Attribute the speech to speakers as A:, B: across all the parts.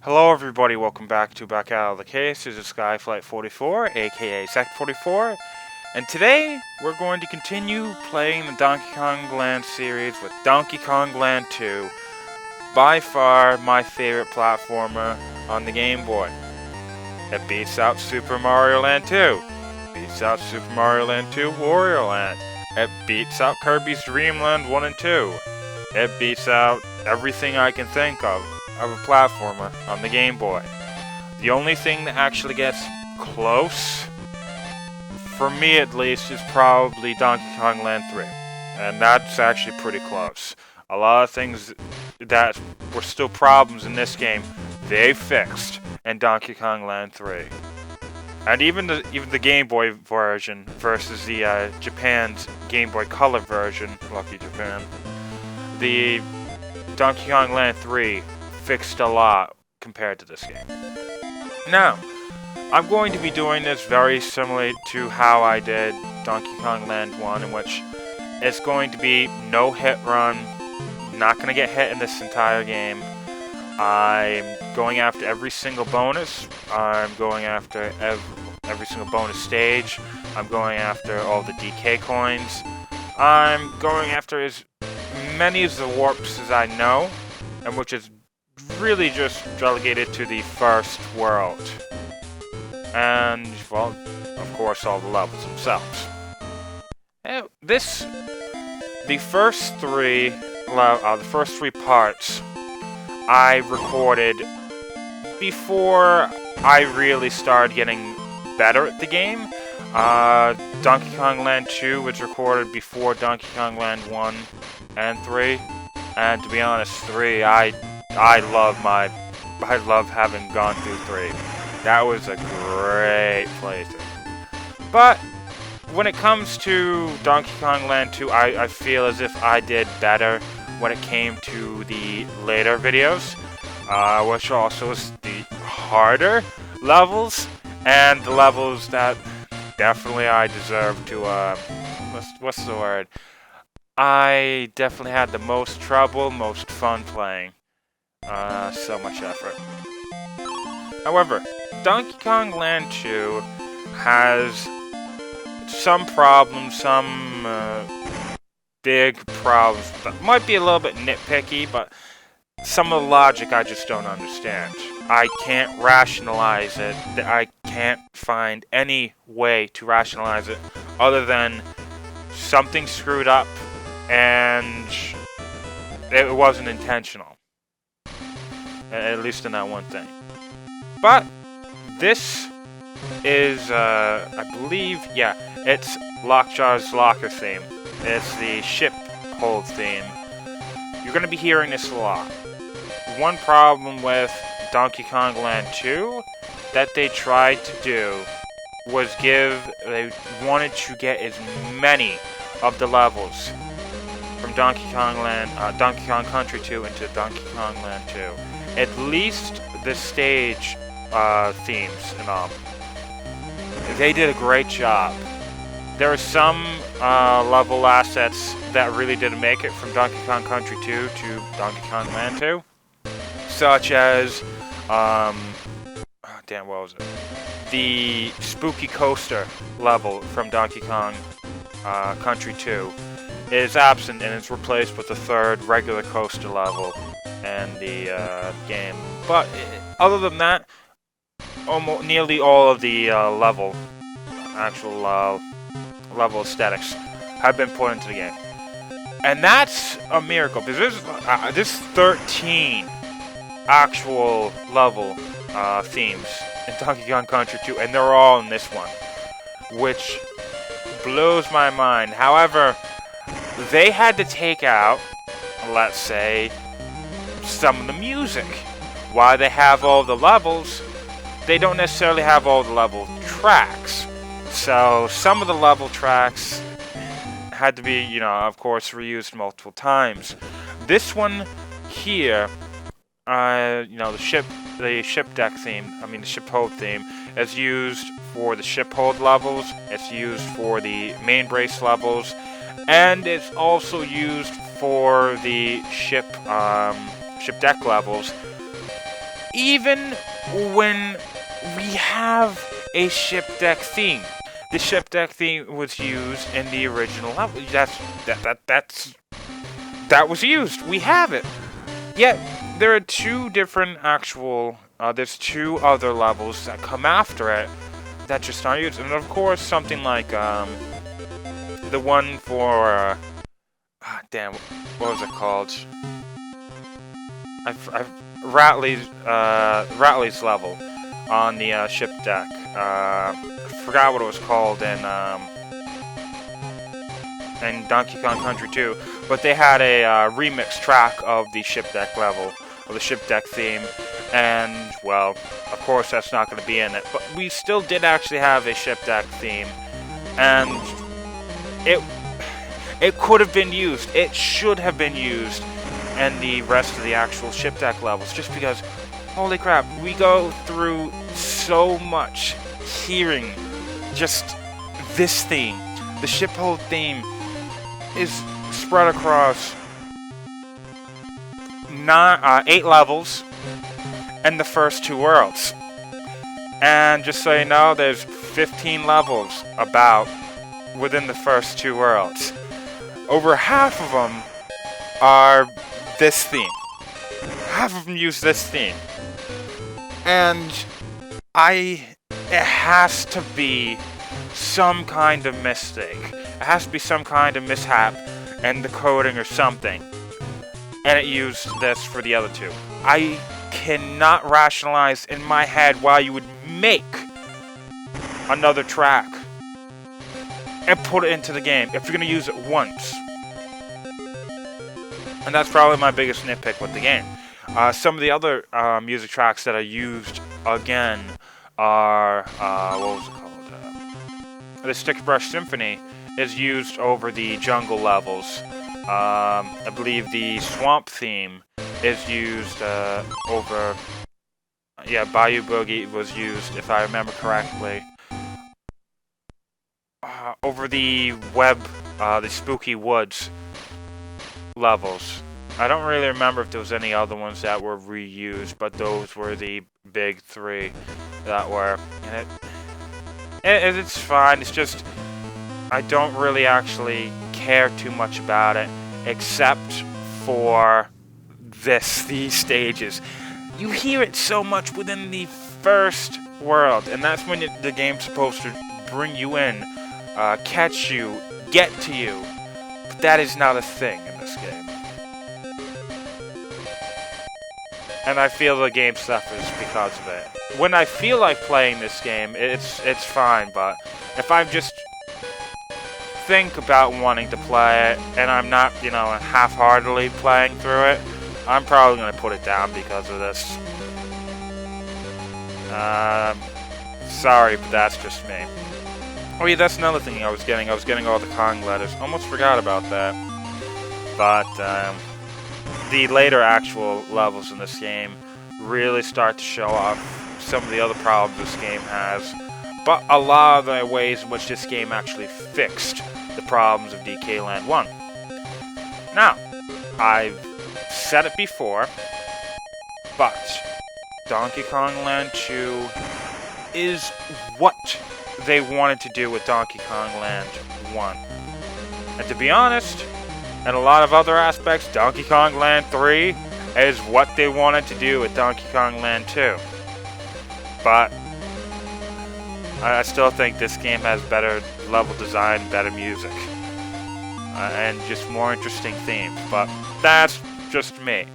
A: Hello everybody, welcome back to Back Out of the Case. This is Skyflight44, aka Sect44, and today we're going to continue playing the Donkey Kong Land series with Donkey Kong Land 2, by far my favorite platformer on the Game Boy. It beats out Super Mario Land 2, beats out Super Mario Land 2 Wario Land, it beats out Kirby's Dream Land 1 and 2, it beats out everything I can think of a platformer on the Game Boy. The only thing that actually gets close, for me at least, is probably Donkey Kong Land 3. And that's actually pretty close. A lot of things that were still problems in this game, they fixed in Donkey Kong Land 3. And even the Game Boy version versus the Japan's Game Boy Color version, lucky Japan, the Donkey Kong Land 3 fixed a lot compared to this game. Now, I'm going to be doing this very similarly to how I did Donkey Kong Land 1, in which it's going to be no hit run, not going to get hit in this entire game. I'm going after every single bonus, I'm going after every single bonus stage, I'm going after all the DK coins, I'm going after as many of the warps as I know, and which is really just relegated to the first world. And, well, of course, all the levels themselves. The first three parts I recorded before I really started getting better at the game. Donkey Kong Land 2 was recorded before Donkey Kong Land 1 and 3. And to be honest, 3, I love having gone through 3. That was a great playthrough. But when it comes to Donkey Kong Land 2, I feel as if I did better when it came to the later videos, which also is the harder levels, and the levels that definitely I deserve to, what's the word? I definitely had the most trouble, most fun playing. So much effort. However, Donkey Kong Land 2 has some problems, some big problems that might be a little bit nitpicky, but some of the logic I just don't understand. I can't rationalize it. I can't find any way to rationalize it other than something screwed up and it wasn't intentional. At least in that one thing. But this is, I believe, yeah, it's Lockjaw's Locker theme. It's the ship hold theme. You're going to be hearing this a lot. One problem with Donkey Kong Land 2 that they tried to do was they wanted to get as many of the levels from Donkey Kong Country 2 into Donkey Kong Land 2. At least the stage themes and all. They did a great job. There are some level assets that really didn't make it from Donkey Kong Country 2 to Donkey Kong Land 2. Such as, what was it? The Spooky Coaster level from Donkey Kong Country 2 is absent and it's replaced with the third regular coaster level and the game. But other than that, nearly all of the level aesthetics have been put into the game. And that's a miracle, because there's 13 actual level themes in Donkey Kong Country 2, and they're all in this one, which blows my mind. However, they had to take out, let's say, some of the music. While they have all the levels, they don't necessarily have all the level tracks. So some of the level tracks had to be, of course, reused multiple times. This one here, the ship deck theme, the ship hold theme, is used for the ship hold levels. It's used for the main brace levels, and it's also used for the ship deck levels. even when we have a ship deck theme. The ship deck theme was used in the original level. That was used. We have it. Yet there are two different actual. There's two other levels that come after it that just aren't used, and of course something like the one for damn, what was it called? Ratley's level on the ship deck. Forgot what it was called in Donkey Kong Country 2, but they had a remix track of the ship deck level, or the ship deck theme, and, well, of course that's not going to be in it, but we still did actually have a ship deck theme, and it could have been used, it should have been used in the rest of the actual ship deck levels, just because, holy crap, we go through so much hearing just this theme. The ship hold theme is spread across 8 levels and the first 2 worlds. And just so you know, there's 15 levels about within the first 2 worlds. Over half of them are this theme. Half of them use this theme. And it has to be some kind of mistake. It has to be some kind of mishap in the coding or something. And it used this for the other 2. I cannot rationalize in my head why you would make another track and put it into the game if you're going to use it once. And that's probably my biggest nitpick with the game. Some of the other music tracks that are used again are, what was it called? The Sticky Brush Symphony is used over the jungle levels. I believe the Swamp theme is used over, yeah, Bayou Boogie was used, if I remember correctly, over the the Spooky Woods levels. I don't really remember if there was any other ones that were reused, but those were the big 3 that were. And it's fine. It's just I don't really actually care too much about it, except for these stages. You hear it so much within the first world, and that's when the game's supposed to bring you in, catch you, get to you. But that is not a thing in this game. And I feel the game suffers because of it. When I feel like playing this game, it's fine, but if I just think about wanting to play it, and I'm not, half-heartedly playing through it, I'm probably going to put it down because of this. Sorry, but that's just me. Oh yeah, that's another thing I was getting. I was getting all the Kong letters. Almost forgot about that. But, the later actual levels in this game really start to show off some of the other problems this game has, but a lot of the ways in which this game actually fixed the problems of DK Land 1. Now, I've said it before, but Donkey Kong Land 2 is what they wanted to do with Donkey Kong Land 1. And to be honest, in a lot of other aspects, Donkey Kong Land 3 is what they wanted to do with Donkey Kong Land 2. But I still think this game has better level design, better music, and just more interesting themes. But that's just me.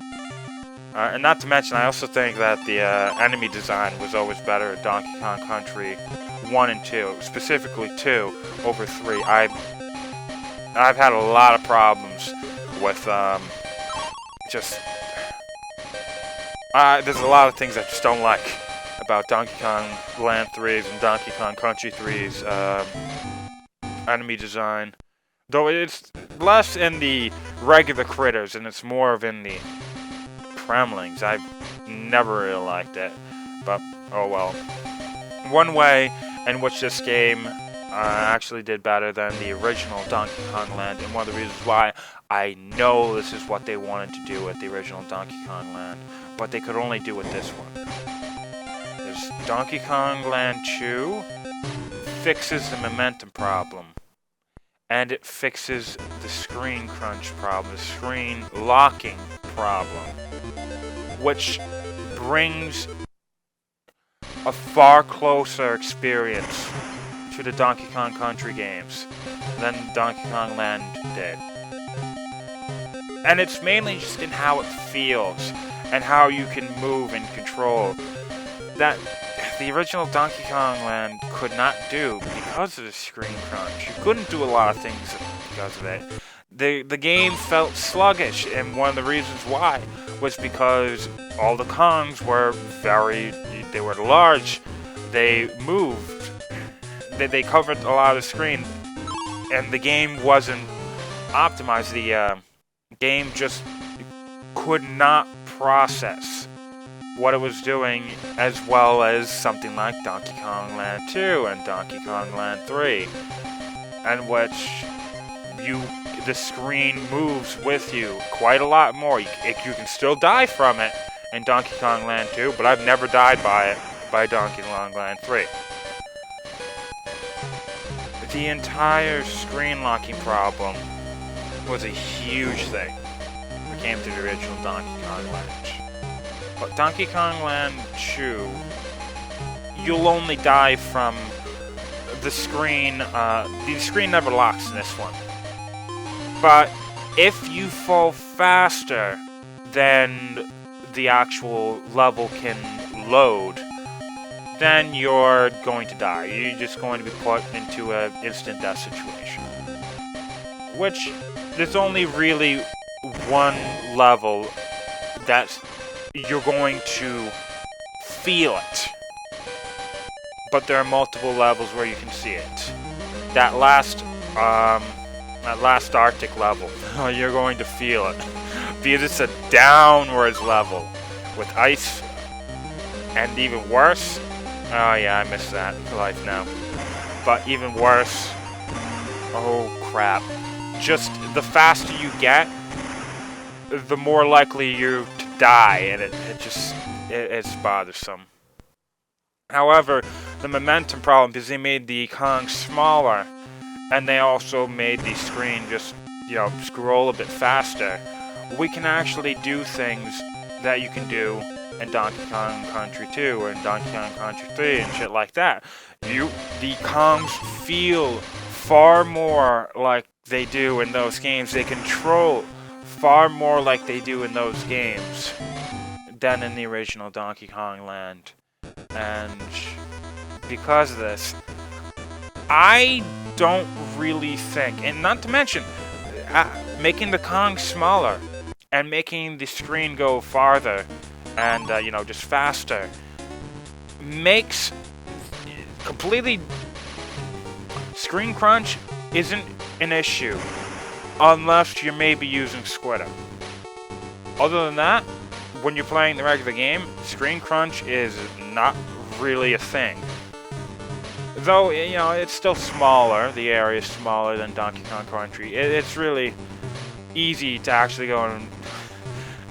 A: And not to mention, I also think that the enemy design was always better at Donkey Kong Country 1 and 2, specifically 2 over 3. I've had a lot of problems with there's a lot of things I just don't like about Donkey Kong Land 3's and Donkey Kong Country 3's enemy design. Though it's less in the regular critters and it's more of in the Kremlings. I've never really liked it, but oh well. One way in which this game actually did better than the original Donkey Kong Land, and one of the reasons why I know this is what they wanted to do with the original Donkey Kong Land, but they could only do with this one. There's Donkey Kong Land 2 fixes the momentum problem, and it fixes the screen crunch problem, the screen locking problem, which brings a far closer experience to the Donkey Kong Country games than Donkey Kong Land did. And it's mainly just in how it feels and how you can move and control that the original Donkey Kong Land could not do because of the screen crunch. You couldn't do a lot of things because of it. The game felt sluggish, and one of the reasons why was because all the Kongs were they were large, they moved, they covered a lot of the screen, and the game wasn't optimized. The game just could not process what it was doing as well as something like Donkey Kong Land 2 and Donkey Kong Land 3, and which the screen moves with you quite a lot more. You can still die from it in Donkey Kong Land 2, but I've never died by it by Donkey Kong Land 3. The entire screen locking problem was a huge thing when it came to the original Donkey Kong Land. But Donkey Kong Land 2, you'll only die from the screen. The screen never locks in this one. But if you fall faster than the actual level can load, then you're going to die. You're just going to be put into an instant death situation. Which, there's only really one level that you're going to feel it. But there are multiple levels where you can see it. That last Arctic level, you're going to feel it. Because it's a downwards level with ice, and even worse. Oh yeah, I missed that life now. But even worse. Oh crap. Just the faster you get, the more likely you to die, and it's bothersome. However, the momentum problem, because they made the Kong smaller, and they also made the screen just, scroll a bit faster, we can actually do things that you can do in Donkey Kong Country 2 or in Donkey Kong Country 3 and shit like that. The Kongs feel far more like they do in those games. They control far more like they do in those games than in the original Donkey Kong Land. And because of this, I don't really think, and not to mention, making the Kong smaller and making the screen go farther and, just faster makes completely screen crunch isn't an issue unless you're maybe using Squidder. Other than that, when you're playing the regular game, screen crunch is not really a thing. Though, it's still smaller. The area is smaller than Donkey Kong Country. It's really easy to actually go and...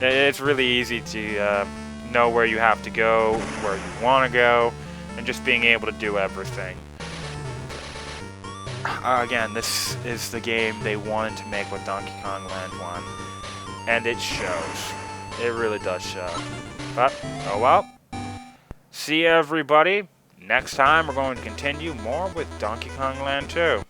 A: It's really easy to know where you have to go, where you want to go, and just being able to do everything. Again, this is the game they wanted to make with Donkey Kong Land 1. And it shows. It really does show. But, oh well. See you, everybody. Next time, we're going to continue more with Donkey Kong Land 2.